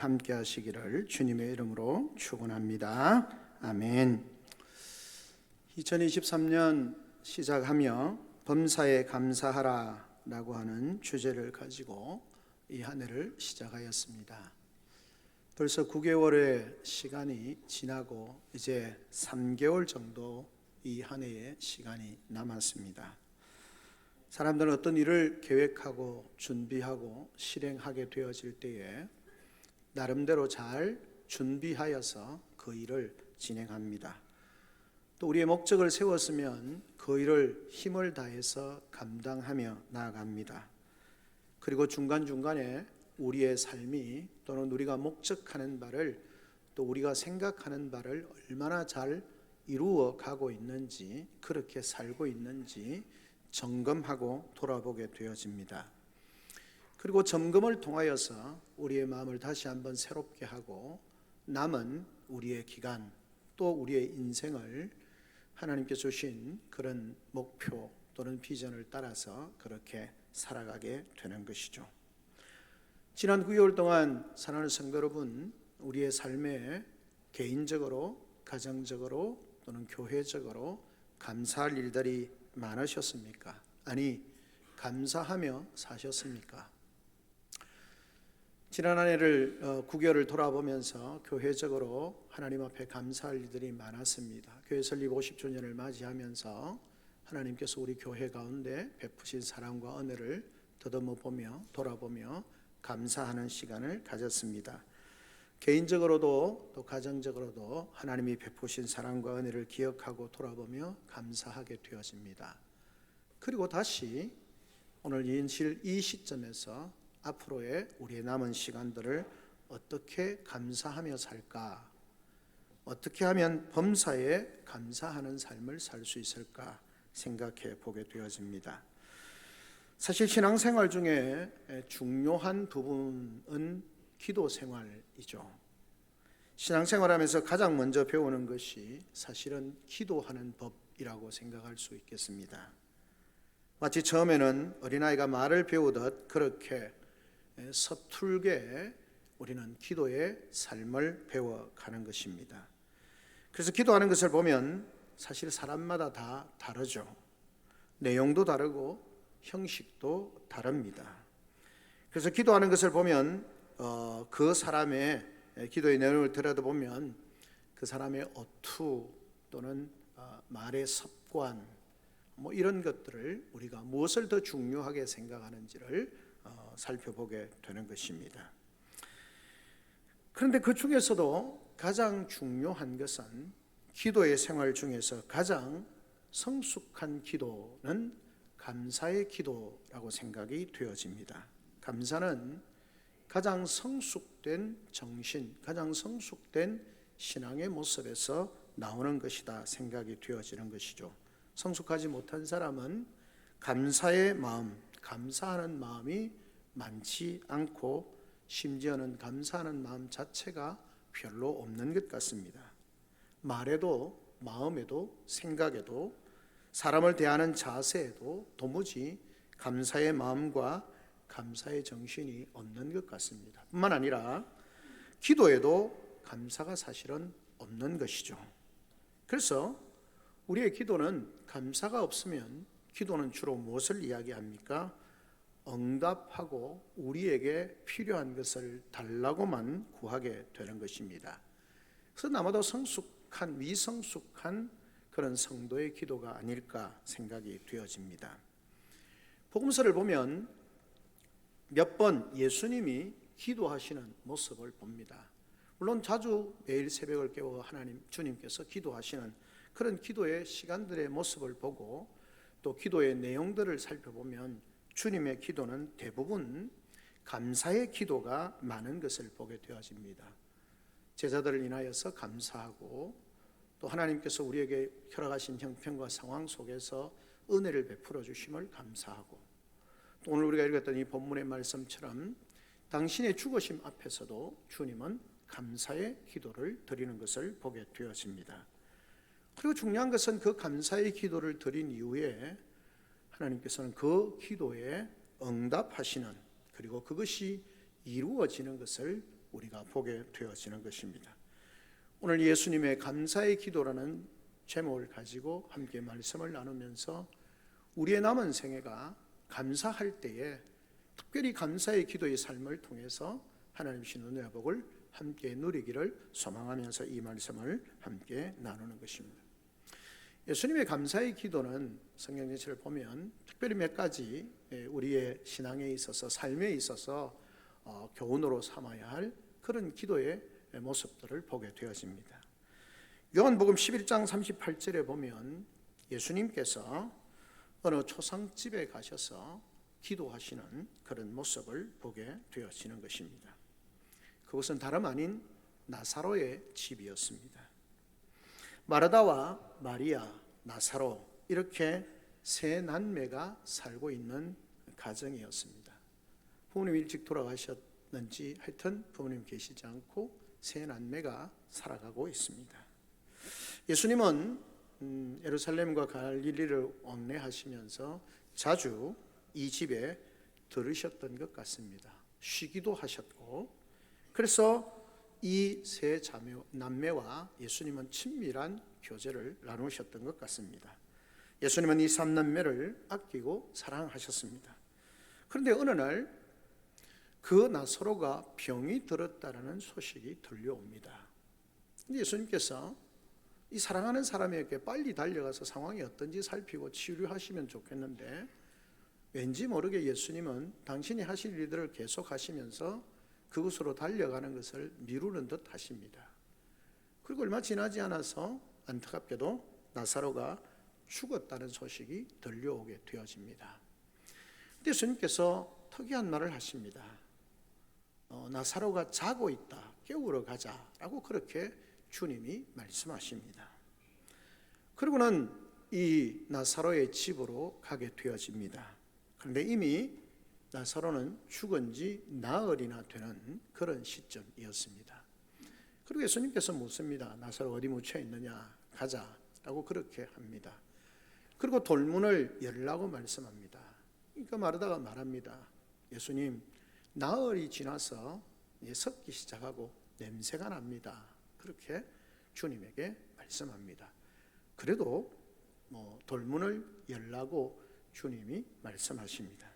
함께 하시기를 주님의 이름으로 축원합니다. 아멘. 2023년 시작하며 범사에 감사하라 라고 하는 주제를 가지고 이 한 해를 시작하였습니다. 벌써 9개월의 시간이 지나고 이제 3개월 정도 이 한 해의 시간이 남았습니다. 사람들은 어떤 일을 계획하고 준비하고 실행하게 되어질 때에 나름대로 잘 준비하여서 그 일을 진행합니다. 또 우리의 목적을 세웠으면 그 일을 힘을 다해서 감당하며 나아갑니다. 그리고 중간중간에 우리의 삶이 또는 우리가 목적하는 바를 또 우리가 생각하는 바를 얼마나 잘 이루어 가고 있는지, 그렇게 살고 있는지 점검하고 돌아보게 되어집니다. 그리고 점검을 통하여서 우리의 마음을 다시 한번 새롭게 하고 남은 우리의 기간 또 우리의 인생을 하나님께 주신 그런 목표 또는 비전을 따라서 그렇게 살아가게 되는 것이죠. 지난 9개월 동안 사랑하는 성도 여러분, 우리의 삶에 개인적으로, 가정적으로 또는 교회적으로 감사할 일들이 많으셨습니까? 아니, 감사하며 사셨습니까? 지난 한 해를 9개월을 돌아보면서 교회적으로 하나님 앞에 감사할 일들이 많았습니다. 교회 설립 50주년을 맞이하면서 하나님께서 우리 교회 가운데 베푸신 사랑과 은혜를 더듬어 보며 돌아보며 감사하는 시간을 가졌습니다. 개인적으로도 또 가정적으로도 하나님이 베푸신 사랑과 은혜를 기억하고 돌아보며 감사하게 되어집니다. 그리고 다시 오늘 이 시점에서 앞으로의 우리의 남은 시간들을 어떻게 감사하며 살까? 어떻게 하면 범사에 감사하는 삶을 살 수 있을까 생각해 보게 되어집니다. 사실 신앙생활 중에 중요한 부분은 기도 생활이죠. 신앙생활하면서 가장 먼저 배우는 것이 사실은 기도하는 법이라고 생각할 수 있겠습니다. 마치 처음에는 어린아이가 말을 배우듯 그렇게 서툴게 우리는 기도의 삶을 배워가는 것입니다. 그래서 기도하는 것을 보면 사실 사람마다 다 다르죠. 내용도 다르고 형식도 다릅니다. 그래서 기도하는 것을 보면 그 사람의 기도의 내용을 들여다보면 그 사람의 어투 또는 말의 습관 이런 것들을 우리가 무엇을 더 중요하게 생각하는지를 살펴보게 되는 것입니다. 그런데 그 중에서도 가장 중요한 것은 기도의 생활 중에서 가장 성숙한 기도는 감사의 기도라고 생각이 되어집니다. 감사는 가장 성숙된 정신, 가장 성숙된 신앙의 모습에서 나오는 것이다 생각이 되어지는 것이죠. 성숙하지 못한 사람은 감사의 마음, 감사하는 마음이 많지 않고 심지어는 감사하는 마음 자체가 별로 없는 것 같습니다. 말에도 마음에도 생각에도 사람을 대하는 자세에도 도무지 감사의 마음과 감사의 정신이 없는 것 같습니다. 뿐만 아니라 기도에도 감사가 사실은 없는 것이죠. 그래서 우리의 기도는 감사가 없으면 기도는 주로 무엇을 이야기합니까? 응답하고 우리에게 필요한 것을 달라고만 구하게 되는 것입니다. 그래서 나마다 성숙한, 미성숙한 그런 성도의 기도가 아닐까 생각이 되어집니다. 복음서를 보면 몇 번 예수님이 기도하시는 모습을 봅니다. 물론 자주 매일 새벽을 깨워 하나님 주님께서 기도하시는 그런 기도의 시간들의 모습을 보고 또 기도의 내용들을 살펴보면 주님의 기도는 대부분 감사의 기도가 많은 것을 보게 되어집니다. 제자들을 인하여서 감사하고 또 하나님께서 우리에게 허락하신 형편과 상황 속에서 은혜를 베풀어 주심을 감사하고 또 오늘 우리가 읽었던 이 본문의 말씀처럼 당신의 죽으심 앞에서도 주님은 감사의 기도를 드리는 것을 보게 되어집니다. 그리고 중요한 것은 그 감사의 기도를 드린 이후에 하나님께서는 그 기도에 응답하시는, 그리고 그것이 이루어지는 것을 우리가 보게 되어지는 것입니다. 오늘 예수님의 감사의 기도라는 제목을 가지고 함께 말씀을 나누면서 우리의 남은 생애가 감사할 때에 특별히 감사의 기도의 삶을 통해서 하나님 주신 은혜와 복을 함께 누리기를 소망하면서 이 말씀을 함께 나누는 것입니다. 예수님의 감사의 기도는 성경 전체를 보면 특별히 몇 가지 우리의 신앙에 있어서 삶에 있어서 교훈으로 삼아야 할 그런 기도의 모습들을 보게 되어집니다. 요한복음 11장 38절에 보면 예수님께서 어느 초상집에 가셔서 기도하시는 그런 모습을 보게 되어지는 것입니다. 그것은 다름 아닌 나사로의 집이었습니다. 마르다와 마리아, 나사로 이렇게 세 남매가 살고 있는 가정이었습니다. 부모님 일찍 돌아가셨는지 하여튼 부모님 계시지 않고 세 남매가 살아가고 있습니다. 예수님은 예루살렘과 갈릴리를 왕래하시면서 자주 이 집에 들으셨던 것 같습니다. 쉬기도 하셨고, 그래서 이 세 남매와 예수님은 친밀한 교제를 나누셨던 것 같습니다. 예수님은 이 3남매를 아끼고 사랑하셨습니다. 그런데 어느 날 그 나사로가 병이 들었다는 소식이 들려옵니다. 예수님께서 이 사랑하는 사람에게 빨리 달려가서 상황이 어떤지 살피고 치료하시면 좋겠는데 왠지 모르게 예수님은 당신이 하실 일들을 계속 하시면서 그곳으로 달려가는 것을 미루는 듯 하십니다. 그리고 얼마 지나지 않아서 안타깝게도 나사로가 죽었다는 소식이 들려오게 되어집니다. 근데 예수님께서 특이한 말을 하십니다. 나사로가 자고 있다, 깨우러 가자라고 그렇게 주님이 말씀하십니다. 그리고는 이 나사로의 집으로 가게 되어집니다. 그런데 이미 나사로는 죽은 지 나흘이나 되는 그런 시점이었습니다. 그리고 예수님께서 묻습니다. 나사로 어디 묻혀 있느냐, 가자라고 그렇게 합니다. 그리고 돌문을 열라고 말씀합니다. 그러니까 마르다가 말합니다. 예수님, 나흘이 지나서 섞기 시작하고 냄새가 납니다. 그렇게 주님에게 말씀합니다. 그래도 돌문을 열라고 주님이 말씀하십니다.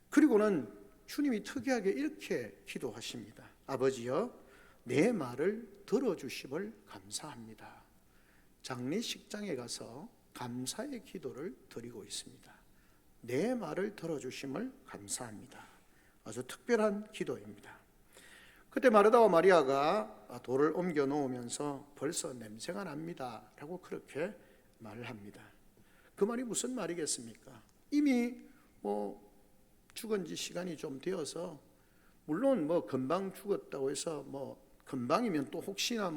그리고는 주님이 특이하게 이렇게 기도하십니다. 아버지여, 내 말을 들어주심을 감사합니다. 장례식장에 가서 감사의 기도를 드리고 있습니다. 내 말을 들어주심을 감사합니다. 아주 특별한 기도입니다. 그때 마르다와 마리아가 돌을 옮겨 놓으면서 벌써 냄새가 납니다 라고 그렇게 말을 합니다. 그 말이 무슨 말이겠습니까? 이미 죽은 지 시간이 좀 되어서, 물론 금방 죽었다고 해서 금방이면 또 혹시나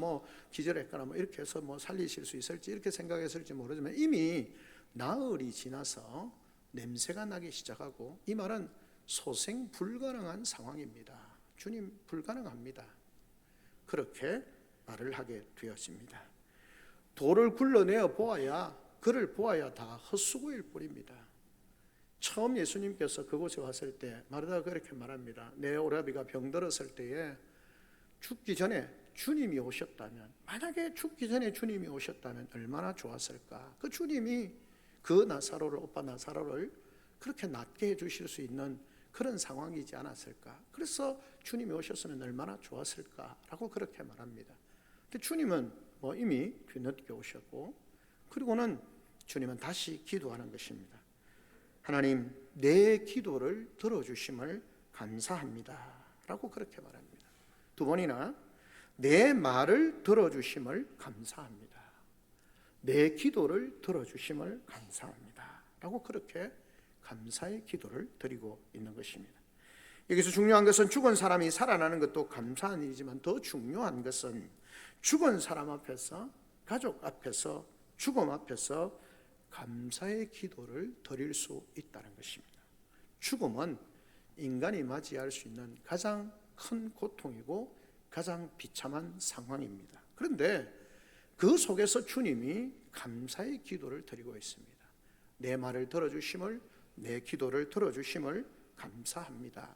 기절했거나 이렇게 해서 살리실 수 있을지 이렇게 생각했을지 모르지만 이미 나흘이 지나서 냄새가 나기 시작하고, 이 말은 소생 불가능한 상황입니다. 주님, 불가능합니다. 그렇게 말을 하게 되었습니다. 돌을 굴러내어 보아야, 그를 보아야 다 헛수고일 뿐입니다. 처음 예수님께서 그곳에 왔을 때 마르다가 그렇게 말합니다. 내 오라비가 병들었을 때에 죽기 전에 주님이 오셨다면, 만약에 죽기 전에 주님이 오셨다면 얼마나 좋았을까. 그 주님이 그 나사로를, 오빠 나사로를 그렇게 낫게 해주실 수 있는 그런 상황이지 않았을까. 그래서 주님이 오셨으면 얼마나 좋았을까라고 그렇게 말합니다. 근데 주님은 이미 뒤늦게 오셨고, 그리고는 주님은 다시 기도하는 것입니다. 하나님, 내 기도를 들어주심을 감사합니다 라고 그렇게 말합니다. 두 번이나 내 말을 들어주심을 감사합니다. 내 기도를 들어주심을 감사합니다 라고 그렇게 감사의 기도를 드리고 있는 것입니다. 여기서 중요한 것은 죽은 사람이 살아나는 것도 감사한 일이지만 더 중요한 것은 죽은 사람 앞에서, 가족 앞에서, 죽음 앞에서 감사의 기도를 드릴 수 있다는 것입니다. 죽음은 인간이 맞이할 수 있는 가장 큰 고통이고 가장 비참한 상황입니다. 그런데 그 속에서 주님이 감사의 기도를 드리고 있습니다. 내 말을 들어주심을, 내 기도를 들어주심을 감사합니다.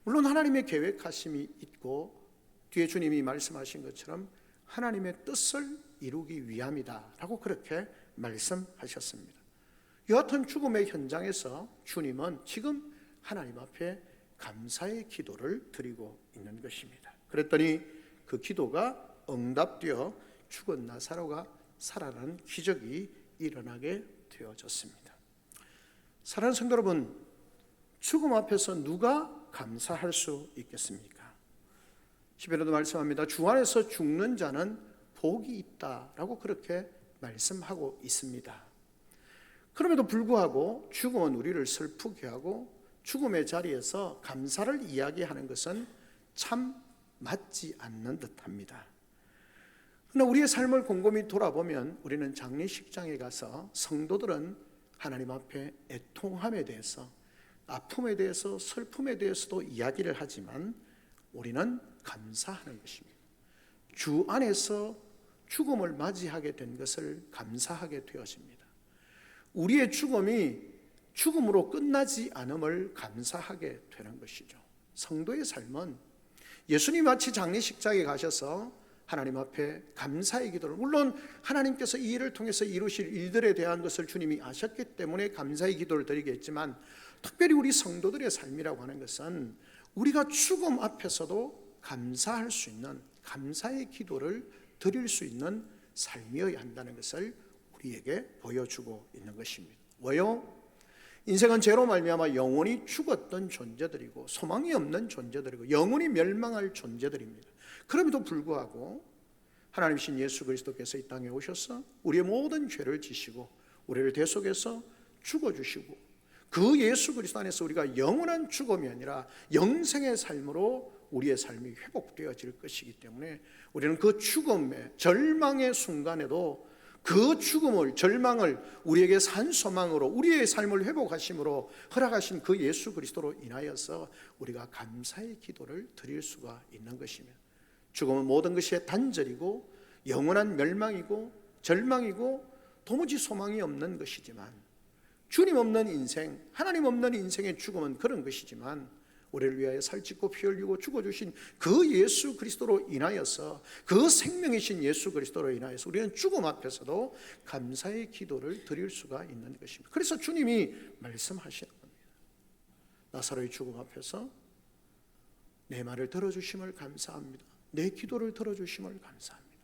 물론 하나님의 계획하심이 있고 뒤에 주님이 말씀하신 것처럼 하나님의 뜻을 이루기 위함이다 라고 그렇게 말씀하셨습니다. 여하튼 죽음의 현장에서 주님은 지금 하나님 앞에 감사의 기도를 드리고 있는 것입니다. 그랬더니 그 기도가 응답되어 죽은 나사로가 살아난 기적이 일어나게 되어졌습니다. 사랑하는 성도 여러분, 죽음 앞에서 누가 감사할 수 있겠습니까? 시편에도 말씀합니다. 주 안에서 죽는 자는 복이 있다라고 그렇게 말씀하고 있습니다. 그럼에도 불구하고 죽음은 우리를 슬프게 하고 죽음의 자리에서 감사를 이야기하는 것은 참 맞지 않는 듯합니다. 그러나 우리의 삶을 곰곰이 돌아보면 우리는 장례식장에 가서 성도들은 하나님 앞에 애통함에 대해서, 아픔에 대해서, 슬픔에 대해서도 이야기를 하지만 우리는 감사하는 것입니다. 주 안에서 죽음을 맞이하게 된 것을 감사하게 되어집니다. 우리의 죽음이 죽음으로 끝나지 않음을 감사하게 되는 것이죠. 성도의 삶은 예수님 마치 장례식장에 가셔서 하나님 앞에 감사의 기도를, 물론 하나님께서 이 일을 통해서 이루실 일들에 대한 것을 주님이 아셨기 때문에 감사의 기도를 드리겠지만, 특별히 우리 성도들의 삶이라고 하는 것은 우리가 죽음 앞에서도 감사할 수 있는, 감사의 기도를 드릴 수 있는 삶이어야 한다는 것을 우리에게 보여주고 있는 것입니다. 왜요? 인생은 죄로 말미암아 영원히 죽었던 존재들이고 소망이 없는 존재들이고 영원히 멸망할 존재들입니다. 그럼에도 불구하고 하나님이신 예수 그리스도께서 이 땅에 오셔서 우리의 모든 죄를 지시고 우리를 대속해서 죽어주시고, 그 예수 그리스도 안에서 우리가 영원한 죽음이 아니라 영생의 삶으로 우리의 삶이 회복되어질 것이기 때문에 우리는 그 죽음의 절망의 순간에도 그 죽음을, 절망을 우리에게 산 소망으로, 우리의 삶을 회복하심으로 허락하신 그 예수 그리스도로 인하여서 우리가 감사의 기도를 드릴 수가 있는 것입니다. 죽음은 모든 것이 단절이고 영원한 멸망이고 절망이고 도무지 소망이 없는 것이지만, 주님 없는 인생, 하나님 없는 인생의 죽음은 그런 것이지만, 우리를 위하여 살찌고 피 흘리고 죽어주신 그 예수 그리스도로 인하여서, 그 생명이신 예수 그리스도로 인하여서 우리는 죽음 앞에서도 감사의 기도를 드릴 수가 있는 것입니다. 그래서 주님이 말씀하시는 겁니다. 나사로의 죽음 앞에서 내 말을 들어주심을 감사합니다. 내 기도를 들어주심을 감사합니다.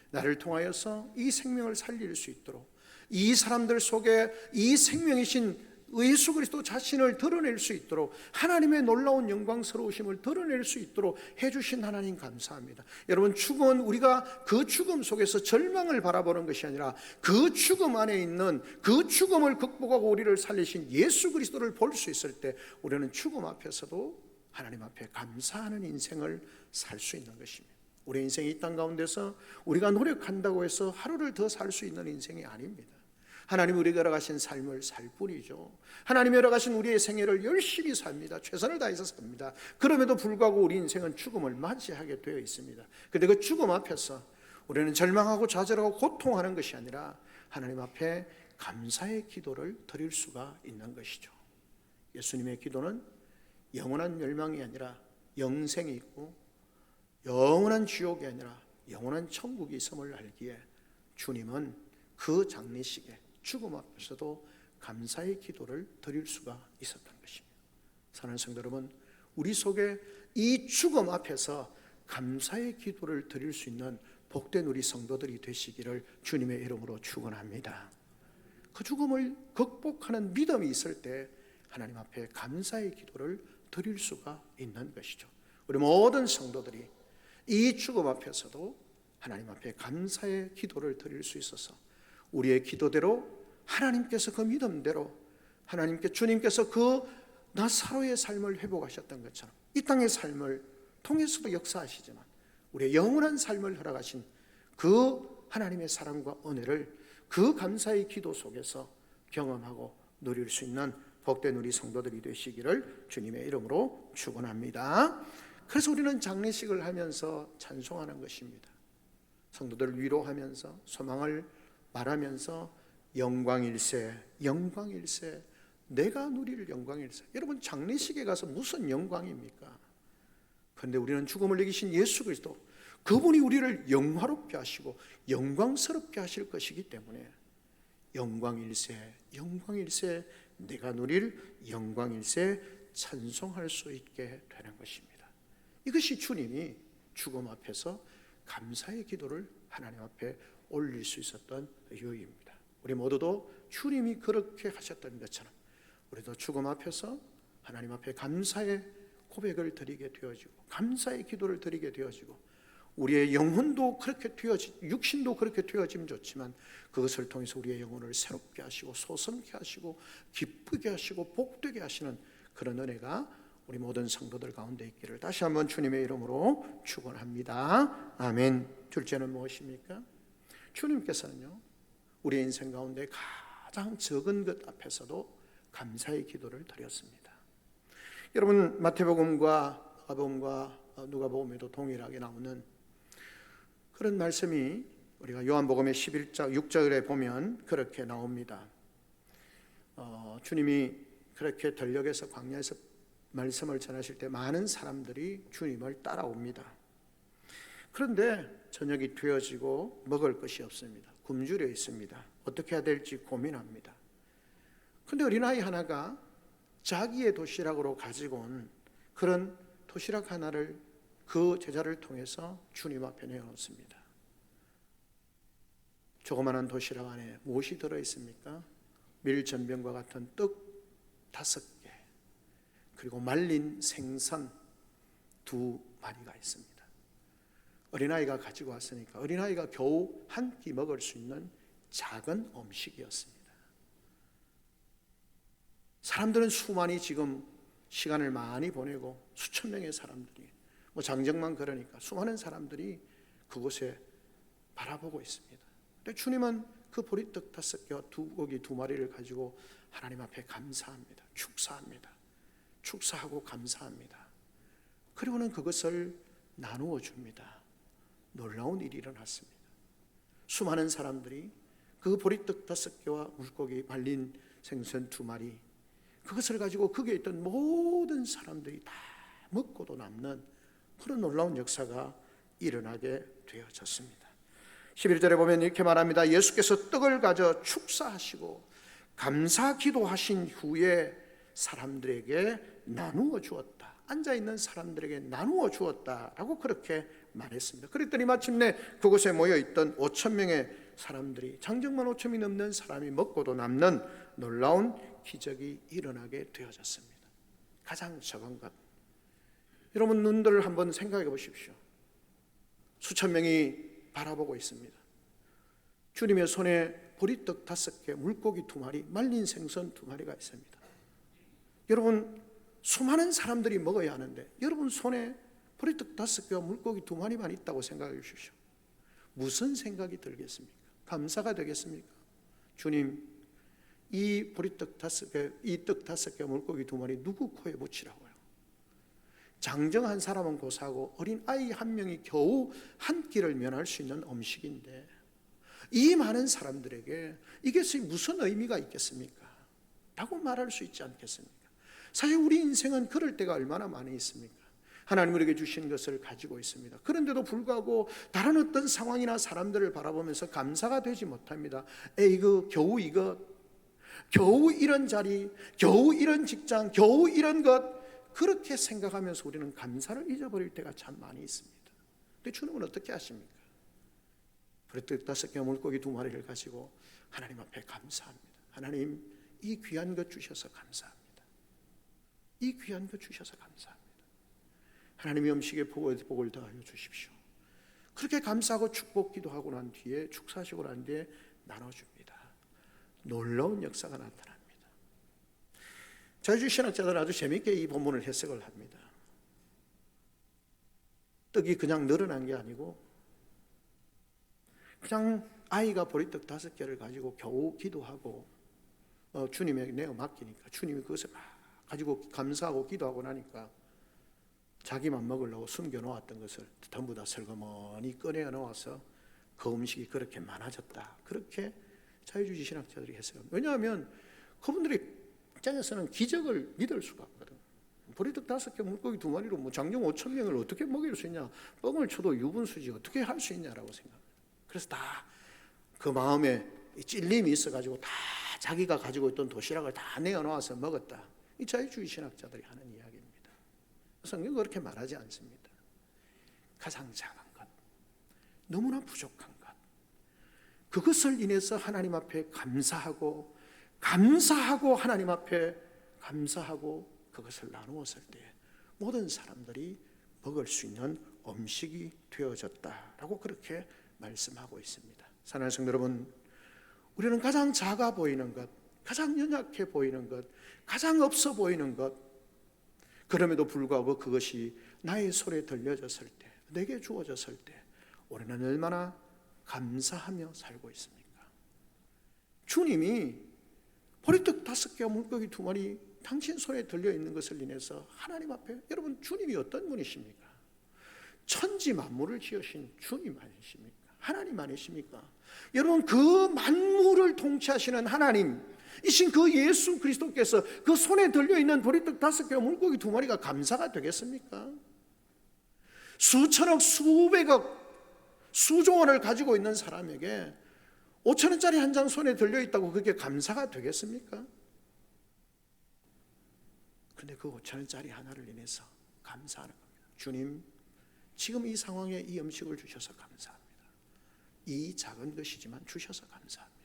나를 통하여서 이 생명을 살릴 수 있도록, 이 사람들 속에 이 생명이신 예수 그리스도 자신을 드러낼 수 있도록, 하나님의 놀라운 영광스러우심을 드러낼 수 있도록 해주신 하나님 감사합니다. 여러분, 죽음은 우리가 그 죽음 속에서 절망을 바라보는 것이 아니라 그 죽음 안에 있는, 그 죽음을 극복하고 우리를 살리신 예수 그리스도를 볼 수 있을 때 우리는 죽음 앞에서도 하나님 앞에 감사하는 인생을 살 수 있는 것입니다. 우리 인생이 이 땅 가운데서 우리가 노력한다고 해서 하루를 더 살 수 있는 인생이 아닙니다. 하나님이 우리에게 허락하신 삶을 살 뿐이죠. 하나님이 허락하신 우리의 생애를 열심히 삽니다. 최선을 다해서 삽니다. 그럼에도 불구하고 우리 인생은 죽음을 맞이하게 되어 있습니다. 그런데 그 죽음 앞에서 우리는 절망하고 좌절하고 고통하는 것이 아니라 하나님 앞에 감사의 기도를 드릴 수가 있는 것이죠. 예수님의 기도는 영원한 멸망이 아니라 영생이 있고, 영원한 지옥이 아니라 영원한 천국이 있음을 알기에 주님은 그 장례식에 죽음 앞에서도 감사의 기도를 드릴 수가 있었던 것입니다. 사랑하는 성도 여러분, 우리 속에 이 죽음 앞에서 감사의 기도를 드릴 수 있는 복된 우리 성도들이 되시기를 주님의 이름으로 축원합니다. 그 죽음을 극복하는 믿음이 있을 때 하나님 앞에 감사의 기도를 드릴 수가 있는 것이죠. 우리 모든 성도들이 이 죽음 앞에서도 하나님 앞에 감사의 기도를 드릴 수 있어서 우리의 기도대로 하나님께서 그 믿음대로 하나님께, 주님께서 그 나사로의 삶을 회복하셨던 것처럼 이 땅의 삶을 통해서도 역사하시지만 우리의 영원한 삶을 허락하신 그 하나님의 사랑과 은혜를 그 감사의 기도 속에서 경험하고 누릴 수 있는 복된 우리 성도들이 되시기를 주님의 이름으로 축원합니다. 그래서 우리는 장례식을 하면서 찬송하는 것입니다. 성도들을 위로하면서 소망을 말하면서 영광일세, 영광일세, 내가 누릴 영광일세. 여러분, 장례식에 가서 무슨 영광입니까? 그런데 우리는 죽음을 이기신 예수 그리스도, 그분이 우리를 영화롭게 하시고 영광스럽게 하실 것이기 때문에 영광일세, 영광일세, 내가 누릴 영광일세 찬송할 수 있게 되는 것입니다. 이것이 주님이 죽음 앞에서 감사의 기도를 하나님 앞에 올릴 수 있었던 이유입니다. 우리 모두도 주님이 그렇게 하셨던 것처럼 우리도 죽음 앞에서 하나님 앞에 감사의 고백을 드리게 되어지고 감사의 기도를 드리게 되어지고 우리의 영혼도 그렇게 육신도 그렇게 되어지면 좋지만 그것을 통해서 우리의 영혼을 새롭게 하시고 소성케 하시고 기쁘게 하시고 복되게 하시는 그런 은혜가 우리 모든 성도들 가운데 있기를 다시 한번 주님의 이름으로 축원합니다. 아멘. 둘째는 무엇입니까? 주님께서는요, 우리 인생 가운데 가장 적은 것 앞에서도 감사의 기도를 드렸습니다. 여러분, 마태복음과 마가복음과 누가복음에도 동일하게 나오는 그런 말씀이 우리가 요한복음의 11장 6절에 보면 그렇게 나옵니다. 주님이 그렇게 들녘에서 광야에서 말씀을 전하실 때 많은 사람들이 주님을 따라옵니다. 그런데 저녁이 되어지고 먹을 것이 없습니다. 굶주려 있습니다. 어떻게 해야 될지 고민합니다. 그런데 어린아이 하나가 자기의 도시락으로 가지고 온 그런 도시락 하나를 그 제자를 통해서 주님 앞에 내어놓습니다. 조그마한 도시락 안에 무엇이 들어있습니까? 밀전병과 같은 떡 5개, 그리고 말린 생선 2마리가 있습니다. 어린아이가 가지고 왔으니까 어린아이가 겨우 한 끼 먹을 수 있는 작은 음식이었습니다. 사람들은 수많이 지금 시간을 많이 보내고 수천 명의 사람들이 장정만 그러니까 수많은 사람들이 그곳에 바라보고 있습니다. 근데 주님은 그 보리떡 5개와 고기 2마리를 가지고 하나님 앞에 감사합니다. 축사합니다. 축사하고 감사합니다. 그리고는 그것을 나누어 줍니다. 놀라운 일이 일어났습니다. 수많은 사람들이 그 보리떡 5개와 물고기 말린 생선 2마리, 그것을 가지고 거기에 있던 모든 사람들이 다 먹고도 남는 그런 놀라운 역사가 일어나게 되어졌습니다. 11절에 보면 이렇게 말합니다. 예수께서 떡을 가져 축사하시고 감사 기도하신 후에 사람들에게 나누어 주었다. 앉아있는 사람들에게 나누어 주었다라고 그렇게 말했습니다. 그랬더니 마침내 그곳에 모여있던 5,000명의 사람들이, 장정만 5,000명이 넘는 사람이 먹고도 남는 놀라운 기적이 일어나게 되어졌습니다. 가장 적은 것. 여러분, 눈들을 한번 생각해 보십시오. 수천 명이 바라보고 있습니다. 주님의 손에 보리떡 5개, 물고기 2마리, 말린 생선 2마리가 있습니다. 여러분, 수많은 사람들이 먹어야 하는데 여러분 손에 보리떡 5개와 물고기 2마리만 있다고 생각해 주십시오. 무슨 생각이 들겠습니까? 감사가 되겠습니까? 주님, 이 보리떡 5개, 이 떡 5개와 물고기 2마리 누구 코에 묻히라고요? 장정한 사람은 고사하고 어린 아이 한 명이 겨우 한 끼를 면할 수 있는 음식인데 이 많은 사람들에게 이것이 무슨 의미가 있겠습니까? 라고 말할 수 있지 않겠습니까? 사실 우리 인생은 그럴 때가 얼마나 많이 있습니까? 하나님 우리에게 주신 것을 가지고 있습니다. 그런데도 불구하고 다른 어떤 상황이나 사람들을 바라보면서 감사가 되지 못합니다. 에이그, 겨우 이것, 겨우 이런 자리, 겨우 이런 직장, 겨우 이런 것, 그렇게 생각하면서 우리는 감사를 잊어버릴 때가 참 많이 있습니다. 근데 주님은 어떻게 하십니까? 보리떡 5개, 물고기 2마리를 가지고 하나님 앞에 감사합니다. 하나님, 이 귀한 것 주셔서 감사합니다. 이 귀한 것 주셔서 감사합니다. 하나님의 음식에 복을 더하여 주십시오. 그렇게 감사하고 축복 기도하고 난 뒤에, 축사하시고 난 뒤에 나눠줍니다. 놀라운 역사가 나타납니다. 자유주의 신학자들은 아주 재미있게 이 본문을 해석을 합니다. 떡이 그냥 늘어난 게 아니고 그냥 아이가 보리떡 5개를 가지고 겨우 기도하고 주님에게 내어 맡기니까 주님이 그것을 막 가지고 감사하고 기도하고 나니까 자기만 먹으려고 숨겨놓았던 것을 전부 다 슬그머니 꺼내어 놓아서 그 음식이 그렇게 많아졌다. 그렇게 자유주의 신학자들이 해석합니다. 왜냐하면 그분들이 입장에서는 기적을 믿을 수가 없거든. 보리떡 5개, 물고기 2마리로 뭐 장정 5,000명을 어떻게 먹일 수 있냐? 뻥을 쳐도 유분수지 어떻게 할 수 있냐라고 생각해요. 그래서 다 그 마음에 찔림이 있어가지고 다 자기가 가지고 있던 도시락을 다 내어놓아서 먹었다. 이 자유주의 신학자들이 하는 이야기입니다. 성경은 그렇게 말하지 않습니다. 가장 작은 것, 너무나 부족한 것, 그것을 인해서 하나님 앞에 감사하고 하나님 앞에 감사하고 그것을 나누었을 때 모든 사람들이 먹을 수 있는 음식이 되어졌다라고 그렇게 말씀하고 있습니다. 사랑하는 성도 여러분, 우리는 가장 작아 보이는 것, 가장 연약해 보이는 것, 가장 없어 보이는 것, 그럼에도 불구하고 그것이 나의 손에 들려졌을 때, 내게 주어졌을 때 우리는 얼마나 감사하며 살고 있습니까? 주님이 보리떡 5개와 물고기 2마리 당신 손에 들려있는 것을 인해서 하나님 앞에, 여러분 주님이 어떤 분이십니까? 천지 만물을 지으신 주님 아니십니까? 하나님 아니십니까? 여러분 그 만물을 통치하시는 하나님이신 그 예수 그리스도께서 그 손에 들려있는 보리떡 5개와 물고기 2마리가 감사가 되겠습니까? 수천억 수백억 수조원을 가지고 있는 사람에게 5,000원짜리 한 장 손에 들려있다고 그게 감사가 되겠습니까? 그런데 그 5,000원짜리 하나를 인해서 감사하는 겁니다. 주님, 지금 이 상황에 이 음식을 주셔서 감사합니다. 이 작은 것이지만 주셔서 감사합니다.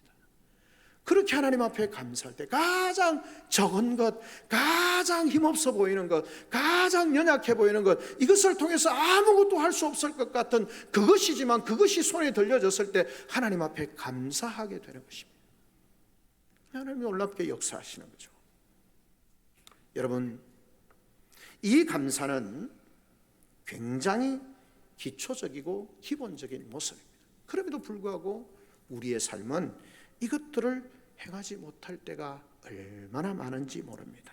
그렇게 하나님 앞에 감사할 때 가장 적은 것, 가장 힘없어 보이는 것, 가장 연약해 보이는 것, 이것을 통해서 아무것도 할 수 없을 것 같은 그것이지만 그것이 손에 들려졌을 때 하나님 앞에 감사하게 되는 것입니다. 하나님이 놀랍게 역사하시는 거죠. 여러분, 이 감사는 굉장히 기초적이고 기본적인 모습입니다. 그럼에도 불구하고 우리의 삶은 이것들을 행하지 못할 때가 얼마나 많은지 모릅니다.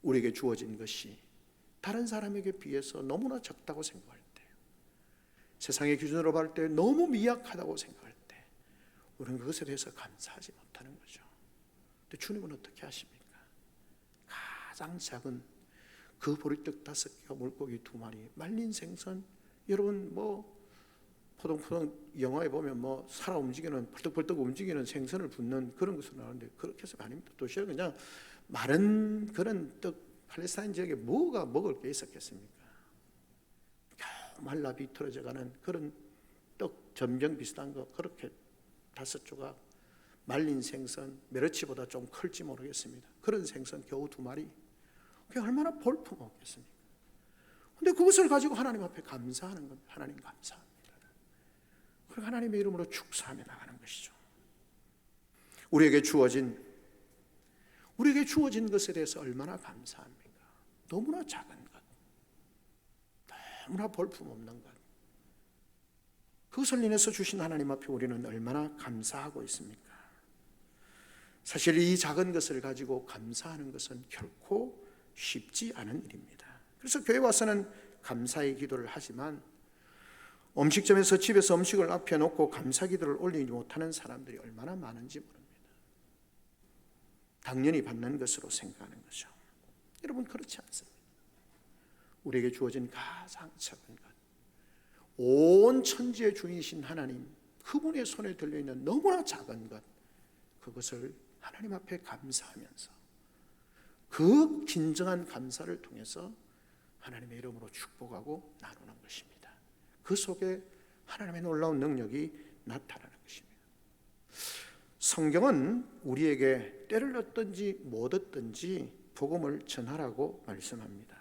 우리에게 주어진 것이 다른 사람에게 비해서 너무나 적다고 생각할 때, 세상의 기준으로 볼 때 너무 미약하다고 생각할 때 우리는 그것에 대해서 감사하지 못하는 거죠. 근데 주님은 어떻게 하십니까? 가장 작은 그 보리떡 5개와 물고기 2마리, 말린 생선, 여러분 뭐 포동포동 영화에 보면 뭐 살아 움직이는, 벌떡벌떡 움직이는 생선을 붓는 그런 것을 나오는데 그렇게 해서 아닙니다. 도시락 그냥 마른 그런 떡, 팔레스타인 지역에 뭐가 먹을 게 있었겠습니까? 겨우 말라 비틀어져가는 그런 떡 전병 비슷한 거 그렇게 5조각, 말린 생선, 메르치보다 좀 클지 모르겠습니다. 그런 생선 겨우 2마리, 그게 얼마나 볼품없겠습니까? 근데 그것을 가지고 하나님 앞에 감사하는 겁니다. 하나님 감사합니다. 그리고 하나님의 이름으로 축사하며 나가는 것이죠. 우리에게 주어진 것에 대해서 얼마나 감사합니까? 너무나 작은 것, 너무나 볼품없는 것, 그것을 인해서 주신 하나님 앞에 우리는 얼마나 감사하고 있습니까? 사실 이 작은 것을 가지고 감사하는 것은 결코 쉽지 않은 일입니다. 그래서 교회 와서는 감사의 기도를 하지만 음식점에서 집에서 음식을 앞에 놓고 감사 기도를 올리지 못하는 사람들이 얼마나 많은지 모릅니다. 당연히 받는 것으로 생각하는 거죠. 여러분 그렇지 않습니다. 우리에게 주어진 가장 작은 것, 온 천지의 주인이신 하나님, 그분의 손에 들려있는 너무나 작은 것, 그것을 하나님 앞에 감사하면서 그 진정한 감사를 통해서 하나님의 이름으로 축복하고 나누는 것입니다. 그 속에 하나님의 놀라운 능력이 나타나는 것입니다. 성경은 우리에게 때를 얻든지 못 얻든지 복음을 전하라고 말씀합니다.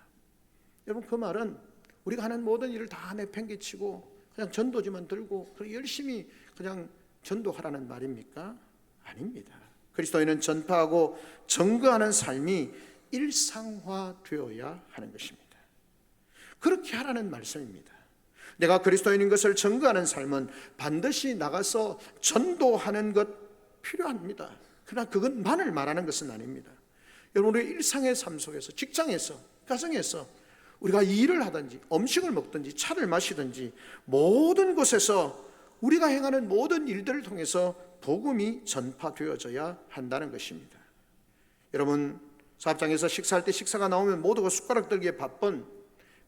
여러분 그 말은 우리가 하는 모든 일을 다 내팽개치고 그냥 전도지만 들고 열심히 그냥 전도하라는 말입니까? 아닙니다. 그리스도인은 전파하고 증거하는 삶이 일상화되어야 하는 것입니다. 그렇게 하라는 말씀입니다. 내가 그리스도인인 것을 증거하는 삶은 반드시 나가서 전도하는 것 필요합니다. 그러나 그것만을 말하는 것은 아닙니다. 여러분 우리의 일상의 삶 속에서, 직장에서, 가정에서 우리가 일을 하든지 음식을 먹든지 차를 마시든지 모든 곳에서 우리가 행하는 모든 일들을 통해서 복음이 전파되어져야 한다는 것입니다. 여러분, 사업장에서 식사할 때 식사가 나오면 모두가 숟가락 들기에 바쁜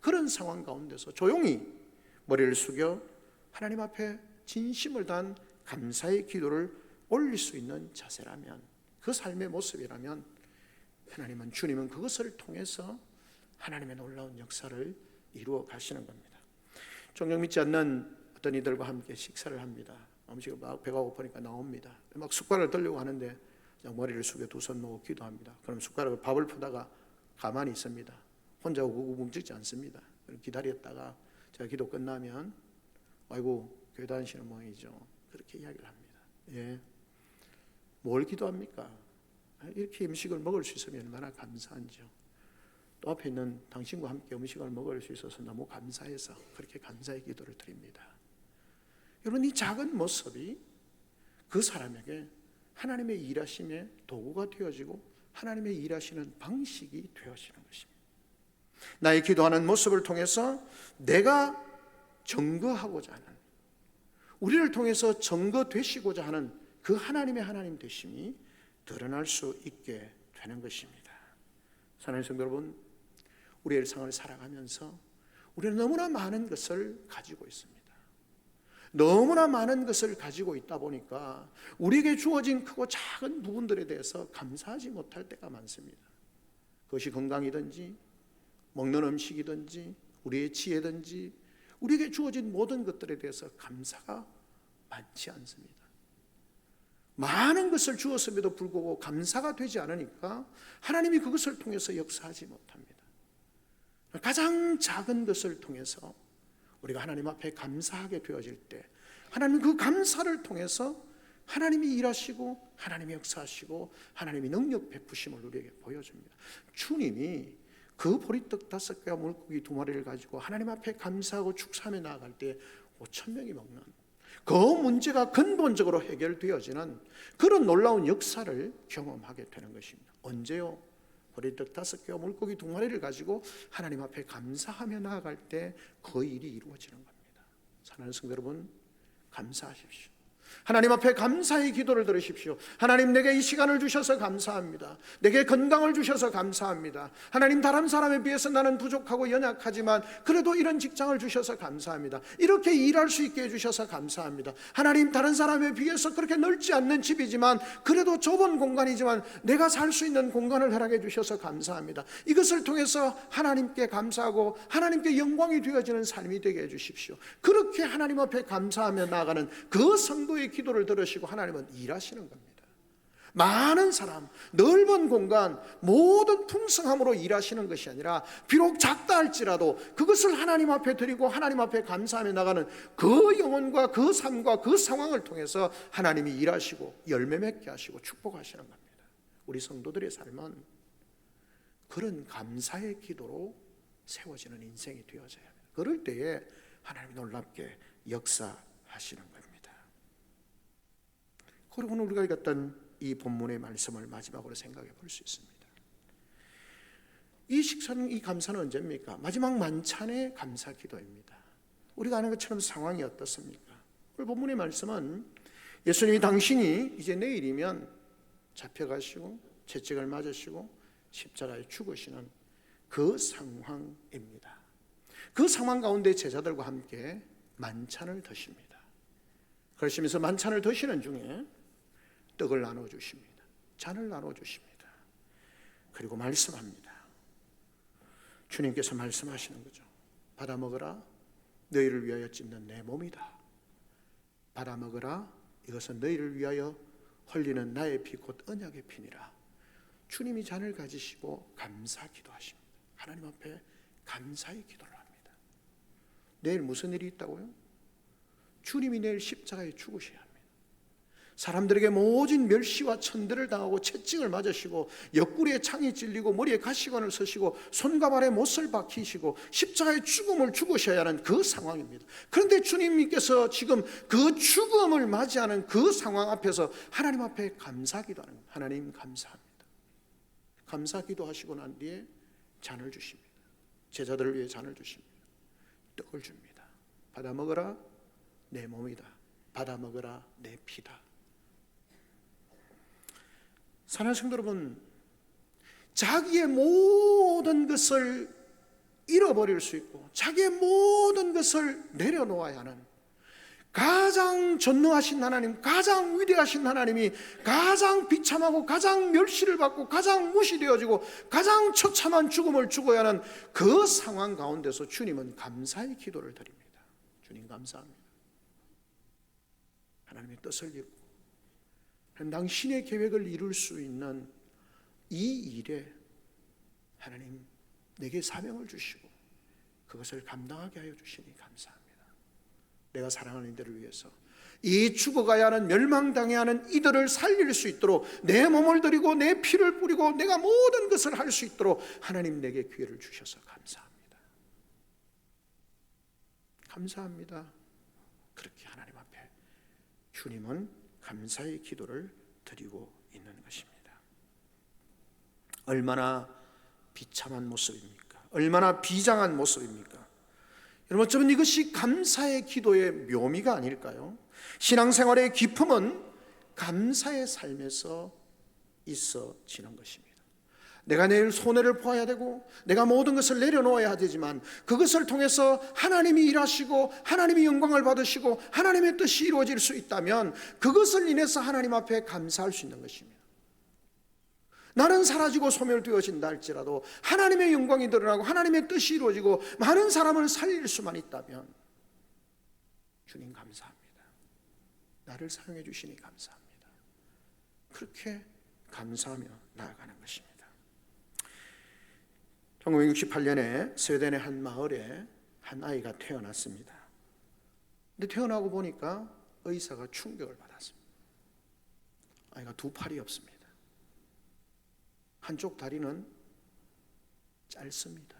그런 상황 가운데서 조용히 머리를 숙여 하나님 앞에 진심을 다한 감사의 기도를 올릴 수 있는 자세라면, 그 삶의 모습이라면 주님은 그것을 통해서 하나님의 놀라운 역사를 이루어 가시는 겁니다. 종종 믿지 않는 어떤 이들과 함께 식사를 합니다. 음식을 막 배가 고프니까 나옵니다. 막 숟가락을 들려고 하는데 그냥 머리를 숙여 두 손 모으고 기도합니다. 그럼 숟가락을 밥을 푸다가 가만히 있습니다. 혼자 우궁 찍지 않습니다. 기다렸다가 제가 기도 끝나면 아이고 교회 다니시는 모양이죠. 그렇게 이야기를 합니다. 예, 뭘 기도합니까? 이렇게 음식을 먹을 수 있으면 얼마나 감사한지요. 또 앞에 있는 당신과 함께 음식을 먹을 수 있어서 너무 감사해서 그렇게 감사의 기도를 드립니다. 여러분, 이 작은 모습이 그 사람에게 하나님의 일하심의 도구가 되어지고 하나님의 일하시는 방식이 되어지는 것입니다. 나의 기도하는 모습을 통해서 내가 증거하고자 하는, 우리를 통해서 증거되시고자 하는 그 하나님의 하나님 되심이 드러날 수 있게 되는 것입니다. 사랑하는 성도 여러분, 우리의 일상을 살아가면서 우리는 너무나 많은 것을 가지고 있습니다. 너무나 많은 것을 가지고 있다 보니까 우리에게 주어진 크고 작은 부분들에 대해서 감사하지 못할 때가 많습니다. 그것이 건강이든지 먹는 음식이든지 우리의 지혜든지 우리에게 주어진 모든 것들에 대해서 감사가 많지 않습니다. 많은 것을 주었음에도 불구하고 감사가 되지 않으니까 하나님이 그것을 통해서 역사하지 못합니다. 가장 작은 것을 통해서 우리가 하나님 앞에 감사하게 되어질 때 하나님 그 감사를 통해서 하나님이 일하시고 하나님이 역사하시고 하나님이 능력 베푸심을 우리에게 보여줍니다. 주님이 그 보리떡 5개와 물고기 2마리를 가지고 하나님 앞에 감사하고 축사하며 나아갈 때 5,000명이 먹는 그 문제가 근본적으로 해결되어지는 그런 놀라운 역사를 경험하게 되는 것입니다. 언제요? 보리떡 5개와 물고기 2마리를 가지고 하나님 앞에 감사하며 나아갈 때 그 일이 이루어지는 겁니다. 사랑하는 성도 여러분, 감사하십시오. 하나님 앞에 감사의 기도를 들으십시오. 하나님, 내게 이 시간을 주셔서 감사합니다. 내게 건강을 주셔서 감사합니다. 하나님, 다른 사람에 비해서 나는 부족하고 연약하지만 그래도 이런 직장을 주셔서 감사합니다. 이렇게 일할 수 있게 해주셔서 감사합니다. 하나님, 다른 사람에 비해서 그렇게 넓지 않는 집이지만 그래도 좁은 공간이지만 내가 살 수 있는 공간을 허락해 주셔서 감사합니다. 이것을 통해서 하나님께 감사하고 하나님께 영광이 되어지는 삶이 되게 해주십시오. 그렇게 하나님 앞에 감사하며 나아가는 그 성도의 기도를 들으시고 하나님은 일하시는 겁니다. 많은 사람, 넓은 공간, 모든 풍성함으로 일하시는 것이 아니라 비록 작다 할지라도 그것을 하나님 앞에 드리고 하나님 앞에 감사하며 나가는 그 영혼과 그 삶과 그 상황을 통해서 하나님이 일하시고 열매 맺게 하시고 축복하시는 겁니다. 우리 성도들의 삶은 그런 감사의 기도로 세워지는 인생이 되어져야 합니다. 그럴 때에 하나님이 놀랍게 역사하시는 겁니다. 그리고 오늘 우리가 읽었던 이 본문의 말씀을 마지막으로 생각해 볼 수 있습니다. 이 식사는, 이 감사는 언제입니까? 마지막 만찬의 감사 기도입니다. 우리가 아는 것처럼 상황이 어떻습니까? 오늘 본문의 말씀은 예수님이 당신이 이제 내일이면 잡혀가시고 채찍을 맞으시고 십자가에 죽으시는 그 상황입니다. 그 상황 가운데 제자들과 함께 만찬을 드십니다. 그러시면서 만찬을 드시는 중에 떡을 나눠주십니다. 잔을 나눠주십니다. 그리고 말씀합니다. 주님께서 말씀하시는 거죠. 받아 먹으라, 너희를 위하여 찢는 내 몸이다. 받아 먹으라, 이것은 너희를 위하여 흘리는 나의 피 곧 언약의 피니라. 주님이 잔을 가지시고 감사 기도하십니다. 하나님 앞에 감사의 기도를 합니다. 내일 무슨 일이 있다고요? 주님이 내일 십자가에 죽으셔야 합니다. 사람들에게 모진 멸시와 천대를 당하고 채찍을 맞으시고 옆구리에 창이 찔리고 머리에 가시관을 쓰시고 손과 발에 못을 박히시고 십자가의 죽음을 죽으셔야 하는 그 상황입니다. 그런데 주님께서 지금 그 죽음을 맞이하는 그 상황 앞에서 하나님 앞에 감사기도하는 겁니다. 하나님 감사합니다. 감사기도 하시고 난 뒤에 잔을 주십니다. 제자들을 위해 잔을 주십니다. 떡을 줍니다. 받아 먹으라, 내 몸이다. 받아 먹으라, 내 피다. 사랑하는 성도 여러분, 자기의 모든 것을 잃어버릴 수 있고 자기의 모든 것을 내려놓아야 하는 가장 전능하신 하나님, 가장 위대하신 하나님이 가장 비참하고 가장 멸시를 받고 가장 무시되어지고 가장 처참한 죽음을 죽어야 하는 그 상황 가운데서 주님은 감사의 기도를 드립니다. 주님 감사합니다. 하나님의 뜻을 이루고 당신의 계획을 이룰 수 있는 이 일에 하나님 내게 사명을 주시고 그것을 감당하게 하여 주시니 감사합니다. 내가 사랑하는 이들을 위해서 이 죽어가야 하는 멸망당해야 하는 이들을 살릴 수 있도록 내 몸을 드리고 내 피를 뿌리고 내가 모든 것을 할 수 있도록 하나님 내게 기회를 주셔서 감사합니다. 감사합니다. 그렇게 하나님 앞에 주님은 감사의 기도를 드리고 있는 것입니다. 얼마나 비참한 모습입니까? 얼마나 비장한 모습입니까? 여러분, 어쩌면 이것이 감사의 기도의 묘미가 아닐까요? 신앙생활의 기쁨은 감사의 삶에서 있어지는 것입니다. 내가 내일 손해를 보아야 되고 내가 모든 것을 내려놓아야 되지만 그것을 통해서 하나님이 일하시고 하나님이 영광을 받으시고 하나님의 뜻이 이루어질 수 있다면 그것을 인해서 하나님 앞에 감사할 수 있는 것입니다. 나는 사라지고 소멸되어진다 할지라도 하나님의 영광이 드러나고 하나님의 뜻이 이루어지고 많은 사람을 살릴 수만 있다면 주님 감사합니다. 나를 사용해 주시니 감사합니다. 그렇게 감사하며 나아가는 것입니다. 1968년에 스웨덴의 한 마을에 한 아이가 태어났습니다. 근데 태어나고 보니까 의사가 충격을 받았습니다. 아이가 두 팔이 없습니다. 한쪽 다리는 짧습니다.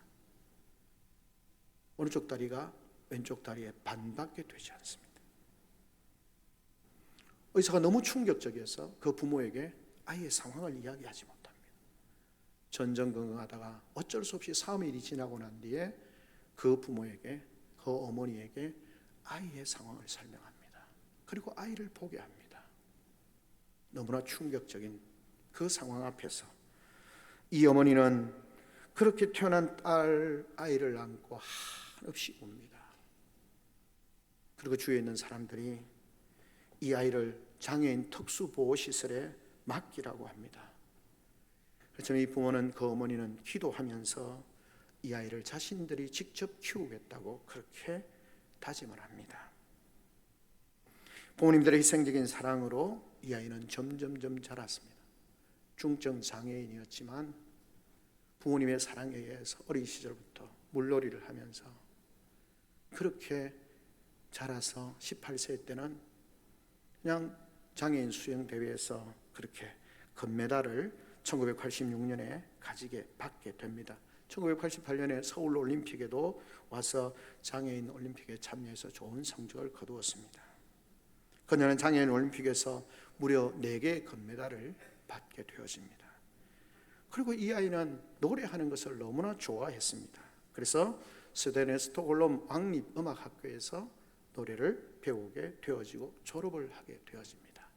오른쪽 다리가 왼쪽 다리의 반밖에 되지 않습니다. 의사가 너무 충격적이어서 그 부모에게 아이의 상황을 이야기하지 못합니다. 전전긍긍하다가 어쩔 수 없이 3일이 지나고 난 뒤에 그 부모에게, 그 어머니에게 아이의 상황을 설명합니다. 그리고 아이를 보게 합니다. 너무나 충격적인 그 상황 앞에서 이 어머니는 그렇게 태어난 아이를 안고 한없이 웁니다. 그리고 주위에 있는 사람들이 이 아이를 장애인 특수보호시설에 맡기라고 합니다. 그렇지만 이 부모는, 그 어머니는 기도하면서 이 아이를 자신들이 직접 키우겠다고 그렇게 다짐을 합니다. 부모님들의 희생적인 사랑으로 이 아이는 점점점 자랐습니다. 중증 장애인이었지만 부모님의 사랑에 의해서 어린 시절부터 물놀이를 하면서 그렇게 자라서 18세 때는 그냥 장애인 수영 대회에서 그렇게 금메달을 1986년에 받게 됩니다. 1988년에 서울 올림픽에도 와서 장애인 올림픽에 참여해서 좋은 성적을 거두었습니다. 그녀는 장애인 올림픽에서 무려 4개의 금메달을 받게 되어집니다. 그리고 이 아이는 노래하는 것을 너무나 좋아했습니다. 그래서 스웨덴의 스톡홀름 왕립음악학교에서 노래를 배우게 되어지고 졸업을 하게 되어집니다.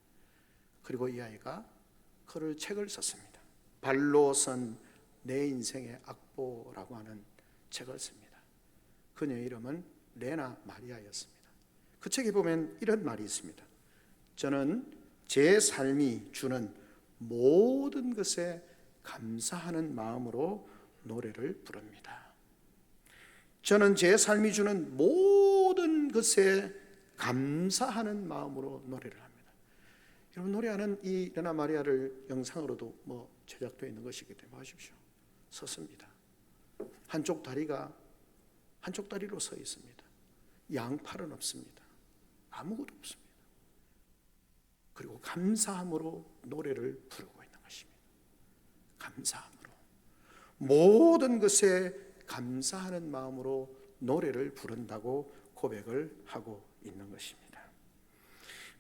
그리고 이 아이가 책을 썼습니다. 발로 선 내 인생의 악보라고 하는 책을 씁니다. 그녀의 이름은 레나 마리아였습니다. 그 책에 보면 이런 말이 있습니다. 저는 제 삶이 주는 모든 것에 감사하는 마음으로 노래를 부릅니다. 저는 제 삶이 주는 모든 것에 감사하는 마음으로 노래를 합니다. 여러분, 노래하는 이 레나 마리아를 영상으로도 제작되어 있는 것이기 때문에 보십시오. 섰습니다. 한쪽 다리로 서 있습니다. 양팔은 없습니다. 아무것도 없습니다. 그리고 감사함으로 노래를 부르고 있는 것입니다. 감사함으로, 모든 것에 감사하는 마음으로 노래를 부른다고 고백을 하고 있는 것입니다.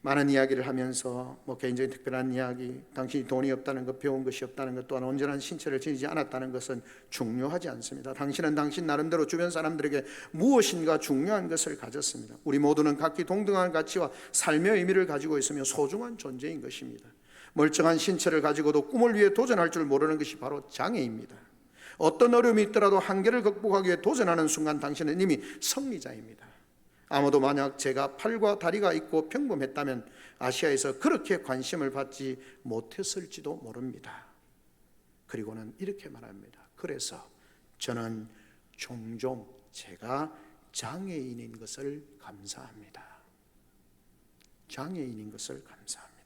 많은 이야기를 하면서 개인적인 특별한 이야기, 당신이 돈이 없다는 것, 배운 것이 없다는 것, 또한 온전한 신체를 지니지 않았다는 것은 중요하지 않습니다. 당신은 당신 나름대로 주변 사람들에게 무엇인가 중요한 것을 가졌습니다. 우리 모두는 각기 동등한 가치와 삶의 의미를 가지고 있으며 소중한 존재인 것입니다. 멀쩡한 신체를 가지고도 꿈을 위해 도전할 줄 모르는 것이 바로 장애입니다. 어떤 어려움이 있더라도 한계를 극복하기 위해 도전하는 순간 당신은 이미 승리자입니다. 아무도 만약 제가 팔과 다리가 있고 평범했다면 아시아에서 그렇게 관심을 받지 못했을지도 모릅니다. 그리고는 이렇게 말합니다. 그래서 저는 종종 제가 장애인인 것을 감사합니다. 장애인인 것을 감사합니다.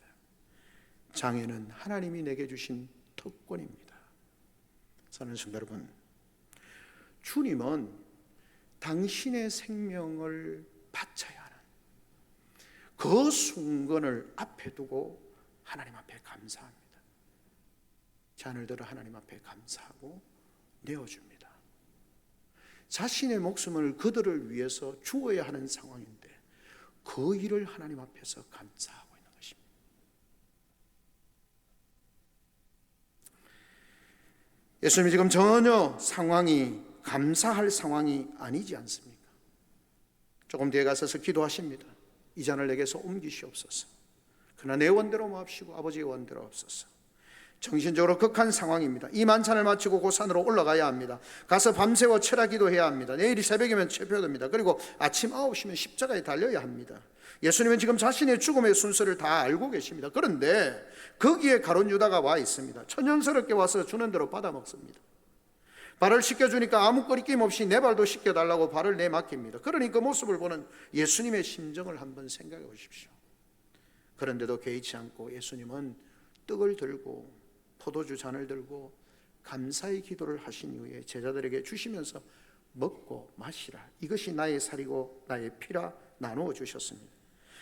장애는 하나님이 내게 주신 특권입니다. 사랑하는 성도 여러분, 주님은 당신의 생명을 바쳐야 하는 그 순간을 앞에 두고 하나님 앞에 감사합니다. 자녀들을 하나님 앞에 감사하고 내어줍니다. 자신의 목숨을 그들을 위해서 주어야 하는 상황인데 그 일을 하나님 앞에서 감사하고 있는 것입니다. 예수님이 지금 전혀 상황이 감사할 상황이 아니지 않습니까? 조금 뒤에 가셔서 기도하십니다. 이 잔을 내게서 옮기시옵소서. 그러나 내 원대로 마옵시고 아버지의 원대로 없소서. 정신적으로 극한 상황입니다. 이 만찬을 마치고 그 산으로 올라가야 합니다. 가서 밤새워 철야 기도해야 합니다. 내일이 새벽이면 체포됩니다. 그리고 아침 9시면 십자가에 달려야 합니다. 예수님은 지금 자신의 죽음의 순서를 다 알고 계십니다. 그런데 거기에 가룟 유다가 와 있습니다. 천연스럽게 와서 주는 대로 받아 먹습니다. 발을 씻겨주니까 아무 거리낌 없이 내 발도 씻겨달라고 발을 내맡깁니다. 그러니 그 모습을 보는 예수님의 심정을 한번 생각해 보십시오. 그런데도 개의치 않고 예수님은 떡을 들고 포도주 잔을 들고 감사의 기도를 하신 이후에 제자들에게 주시면서 먹고 마시라. 이것이 나의 살이고 나의 피라 나누어 주셨습니다.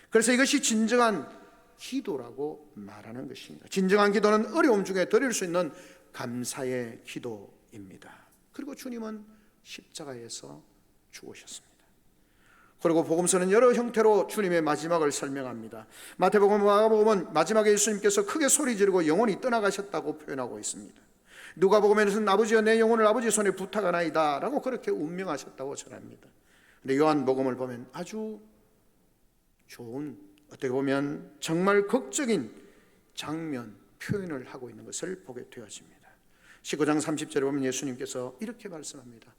그래서 이것이 진정한 기도라고 말하는 것입니다. 진정한 기도는 어려움 중에 드릴 수 있는 감사의 기도입니다. 그리고 주님은 십자가에서 죽으셨습니다. 그리고 복음서는 여러 형태로 주님의 마지막을 설명합니다. 마태복음, 마가복음은 마지막에 예수님께서 크게 소리 지르고 영혼이 떠나가셨다고 표현하고 있습니다. 누가복음에서는 아버지여 내 영혼을 아버지 손에 부탁하나이다 라고 그렇게 운명하셨다고 전합니다. 그런데 요한복음을 보면 아주 좋은, 어떻게 보면 정말 극적인 장면 표현을 하고 있는 것을 보게 되어집니다. 19장 30절에 보면 예수님께서 이렇게 말씀합니다.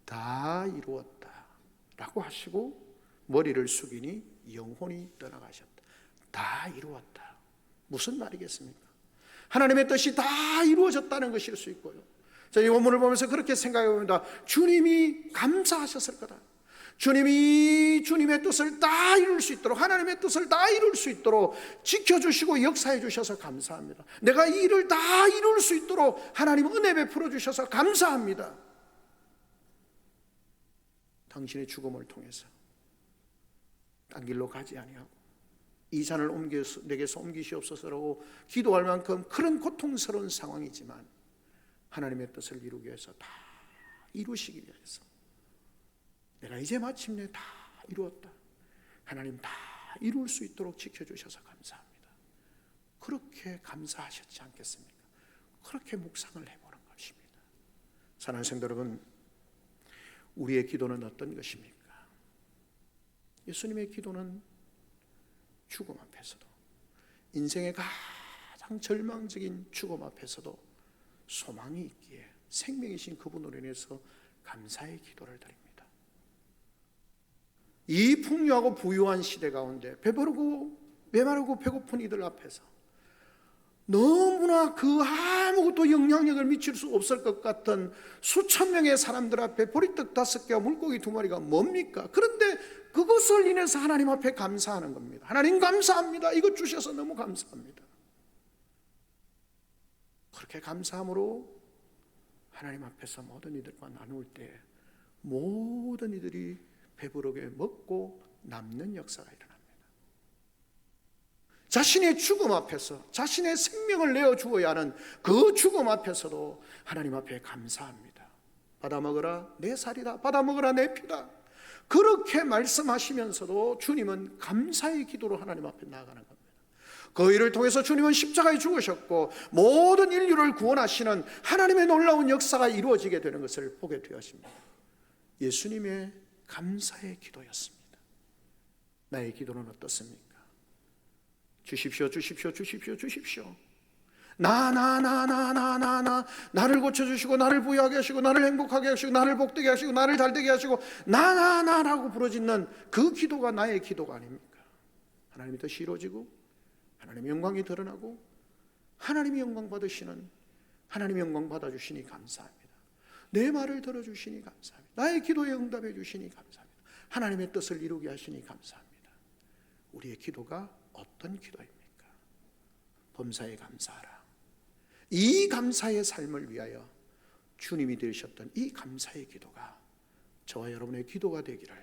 다 이루었다 라고 하시고 머리를 숙이니 영혼이 떠나가셨다. 다 이루었다. 무슨 말이겠습니까? 하나님의 뜻이 다 이루어졌다는 것일 수 있고요. 이 원문을 보면서 그렇게 생각해 봅니다. 주님이 감사하셨을 거다. 주님이 주님의 뜻을 다 이룰 수 있도록, 하나님의 뜻을 다 이룰 수 있도록 지켜주시고 역사해 주셔서 감사합니다. 내가 이 일을 다 이룰 수 있도록 하나님 은혜 베풀어 주셔서 감사합니다. 당신의 죽음을 통해서 딴 길로 가지 아니하고 이 잔을 내게서 옮기시옵소서라고 기도할 만큼 그런 고통스러운 상황이지만 하나님의 뜻을 이루기 위해서 다 이루시기 위해서 내가 이제 마침내 다 이루었다. 하나님 다 이룰 수 있도록 지켜주셔서 감사합니다. 그렇게 감사하셨지 않겠습니까? 그렇게 묵상을 해보는 것입니다. 사랑하는 성도 여러분, 우리의 기도는 어떤 것입니까? 예수님의 기도는 죽음 앞에서도, 인생의 가장 절망적인 죽음 앞에서도 소망이 있기에 생명이신 그분으로 인해서 감사의 기도를 드립니다. 이 풍요하고 부유한 시대 가운데 배부르고 메마르고 배고픈 이들 앞에서 너무나 그 아무것도 영향력을 미칠 수 없을 것 같은 수천 명의 사람들 앞에 보리떡 5개와 물고기 2마리가 뭡니까? 그런데 그것을 인해서 하나님 앞에 감사하는 겁니다. 하나님 감사합니다. 이것 주셔서 너무 감사합니다. 그렇게 감사함으로 하나님 앞에서 모든 이들과 나눌 때 모든 이들이 배부르게 먹고 남는 역사가 일어납니다. 자신의 죽음 앞에서 자신의 생명을 내어주어야 하는 그 죽음 앞에서도 하나님 앞에 감사합니다. 받아 먹으라 내 살이다, 받아 먹으라 내 피다. 그렇게 말씀하시면서도 주님은 감사의 기도로 하나님 앞에 나아가는 겁니다. 그 일을 통해서 주님은 십자가에 죽으셨고 모든 인류를 구원하시는 하나님의 놀라운 역사가 이루어지게 되는 것을 보게 되었습니다. 예수님의 감사의 기도였습니다. 나의 기도는 어떻습니까? 주십시오, 주십시오, 주십시오, 주십시오. 나를 고쳐주시고 나를 부유하게 하시고 나를 행복하게 하시고 나를 복되게 하시고 나를 잘되게 하시고 나라고 부르짖는 그 기도가 나의 기도가 아닙니까? 하나님이 더 이루어지고 하나님의 영광이 드러나고 하나님이 영광 받으시는, 하나님이 영광 받아주시니 감사합니다. 내 말을 들어주시니 감사합니다. 나의 기도에 응답해 주시니 감사합니다. 하나님의 뜻을 이루게 하시니 감사합니다. 우리의 기도가 어떤 기도입니까? 범사에 감사하라. 이 감사의 삶을 위하여 주님이 되셨던 이 감사의 기도가 저와 여러분의 기도가 되기를,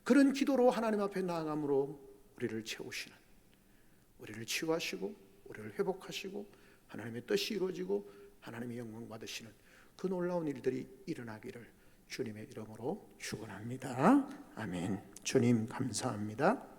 그런 기도로 하나님 앞에 나아감으로 우리를 채우시는, 우리를 치유하시고 우리를 회복하시고 하나님의 뜻이 이루어지고 하나님의 영광 받으시는 그 놀라운 일들이 일어나기를 주님의 이름으로 축원합니다. 아멘. 주님 감사합니다.